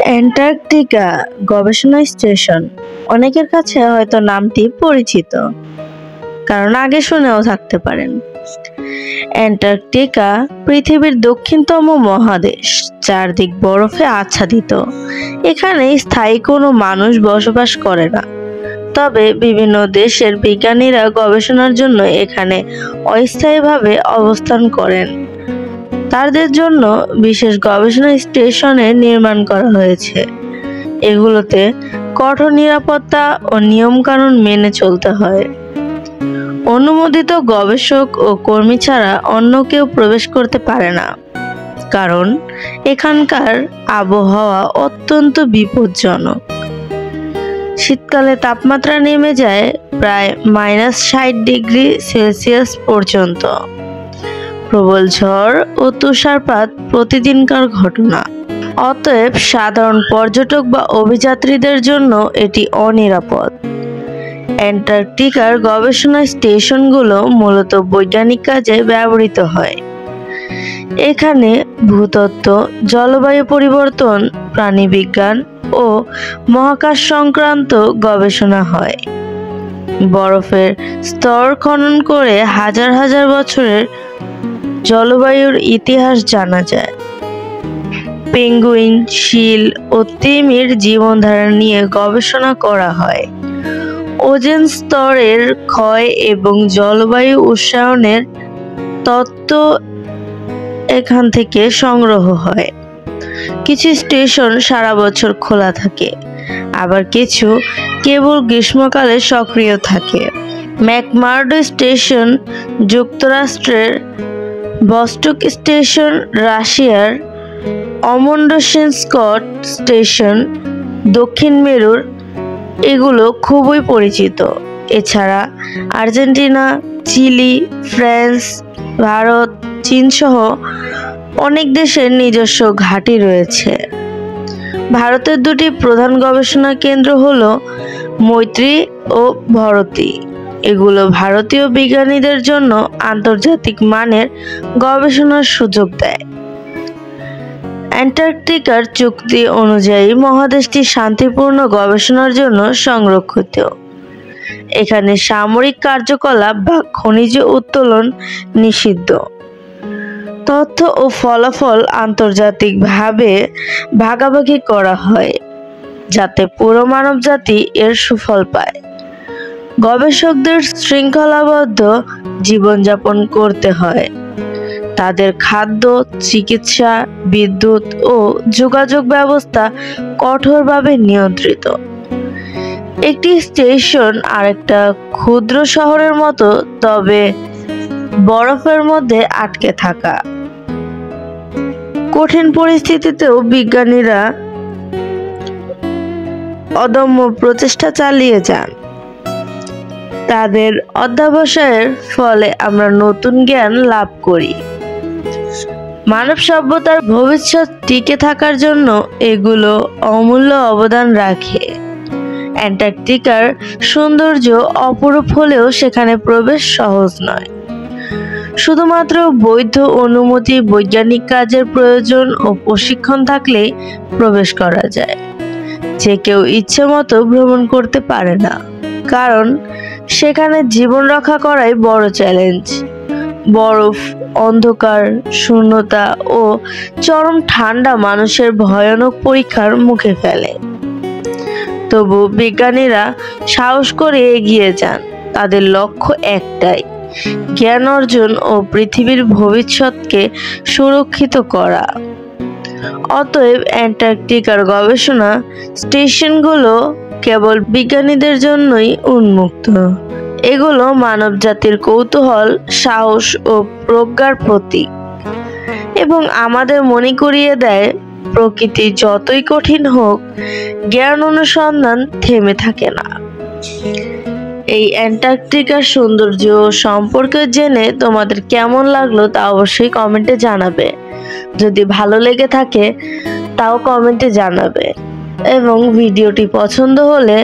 Antarctica গবেষণা station অনেকের কাছে হয়তো নামটি পরিচিত, কারণ আগে শুনেও থাকতে পারেন। অ্যান্টার্কটিকা পৃথিবীর দক্ষিণতম মহাদেশ, চারদিক বরফে আচ্ছাদিত। এখানে স্থায়ী কোনো মানুষ বসবাস করে না, তবে বিভিন্ন দেশের বিজ্ঞানীরা গবেষণার জন্য এখানে অস্থায়ীভাবে অবস্থান করেন। তাদের জন্য বিশেষ গবেষণা স্টেশনের নির্মাণ করা হয়েছে। এগুলোতে কঠোর নিরাপত্তা ও নিয়মকানুন মেনে চলতে হয়। অনুমোদিত গবেষক ও কর্মী ছাড়া অন্য কেউ প্রবেশ করতে পারে না, কারণ এখানকার আবহাওয়া অত্যন্ত বিপজ্জনক। শীতকালে তাপমাত্রা নেমে যায় প্রায় -60°C পর্যন্ত। প্রবল ঝড় ও তুষারপাত প্রতিদিনকার ঘটনা। অতএব সাধারণ পর্যটক বা অভিযাত্রীদের জন্য এটি অনিরাপদ। অ্যান্টার্কটিকার গবেষণা স্টেশনগুলো মূলত বৈজ্ঞানিক কাজে ব্যবহৃত হয়। এখানে ভূতত্ত্ব, জলবায়ু পরিবর্তন, প্রাণীবিজ্ঞান ও মহাকাশ সংক্রান্ত গবেষণা হয়। বরফের স্তর খনন করে হাজার হাজার বছরের জলবায়ুর ইতিহাস জানা যায়। পেঙ্গুইন, শীল ও তিমির জীবনধারা নিয়ে গবেষণা করা হয়। ওজোন স্তরের ক্ষয় এবং জলবায়ু উষ্ণায়নের তত্ত্ব এখান থেকে সংগ্রহ হয়। কিছু স্টেশন সারা বছর খোলা থাকে, আবার কিছু কেবল গ্রীষ্মকালে সক্রিয় থাকে। ম্যাকমার্ডো স্টেশন যুক্তরাষ্ট্রের, বস্টক স্টেশন রাশিয়ার, অমন্ডসেন স্কট স্টেশন দক্ষিণ মেরুর, এগুলো খুবই পরিচিত। এছাড়া আর্জেন্টিনা, চিলি, ফ্রান্স, ভারত, চীন সহ অনেক দেশের নিজস্ব ঘাঁটি রয়েছে। ভারতের দুটি প্রধান গবেষণা কেন্দ্র হলো মৈত্রী ও ভরতী। এগুলো ভারতীয় বিজ্ঞানীদের জন্য আন্তর্জাতিক মানের গবেষণার সুযোগ দেয়। অ্যান্টার্কটিকার চুক্তি অনুযায়ী মহাদেশটি শান্তিপূর্ণ গবেষণার জন্য সংরক্ষিত। এখানে সামরিক কার্যকলাপ বা খনিজ উত্তোলন নিষিদ্ধ। তথ্য ও ফলাফল আন্তর্জাতিকভাবে ভাগাভাগি করা হয়, যাতে পুরো মানবজাতি এর সুফল পায়। গবেষকদের শৃঙ্খলাবদ্ধ জীবনযাপন করতে হয়। তাদের খাদ্য, চিকিৎসা, বিদ্যুৎ ও যোগাযোগ ব্যবস্থা কঠোরভাবে নিয়ন্ত্রিত। একটি স্টেশন আরেকটা ক্ষুদ্র শহরের মতো, তবে বরফের মধ্যে আটকে থাকা। কঠিন পরিস্থিতিতেও বিজ্ঞানীরা অদম্য প্রচেষ্টা চালিয়ে যান। তাদের অধ্যবসায়ের ফলে আমরা নতুন জ্ঞান লাভ করি। মানব সভ্যতার ভবিষ্যৎ টিকে থাকার জন্য এগুলো অমূল্য অবদান রাখে। অ্যান্টার্কটিকার সৌন্দর্য অপরূপ হলেও সেখানে প্রবেশ সহজ নয়। শুধুমাত্র বৈধ অনুমতি, বৈজ্ঞানিক কাজের প্রয়োজন ও প্রশিক্ষণ থাকলেই প্রবেশ করা যায়। যে কেউ ইচ্ছে মতো ভ্রমণ করতে পারে না, কারণ সেখানে জীবন রক্ষা করাই বড় চ্যালেঞ্জ। বরফ, অন্ধকার, শূন্যতা ও চরম ঠান্ডা মানুষের ভয়ানক পরীক্ষার মুখে ফেলে। তবু বিজ্ঞানীরা সাহস করে এগিয়ে যান। তাদের লক্ষ্য একটাই, জ্ঞান অর্জন ও পৃথিবীর ভবিষ্যৎকে সুরক্ষিত করা। অতএব অ্যান্টার্কটিকার গবেষণা স্টেশনগুলো কেবল বিজ্ঞানীদের জন্যই উন্মুক্ত। এগুলো মানবজাতির কৌতূহল, সাহস ও প্রজ্ঞার প্রতীক, এবং আমাদের মনে করিয়ে দেয় প্রকৃতি যতই কঠিন হোক, জ্ঞান অনুসন্ধান থেমে থাকে না। এই অ্যান্টার্কটিকার সৌন্দর্য সম্পর্কে জেনে তোমাদের কেমন লাগলো তা অবশ্যই কমেন্টে জানাবে। যদি ভালো লেগে থাকে তাও কমেন্টে জানাবে, এবং ভিডিওটি পছন্দ হলে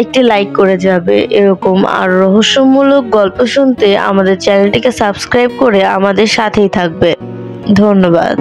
একটি লাইক করে যাবে। এরকম আর রহস্যমূলক গল্প শুনতে আমাদের চ্যানেলটিকে সাবস্ক্রাইব করে আমাদের সাথেই থাকবে। ধন্যবাদ।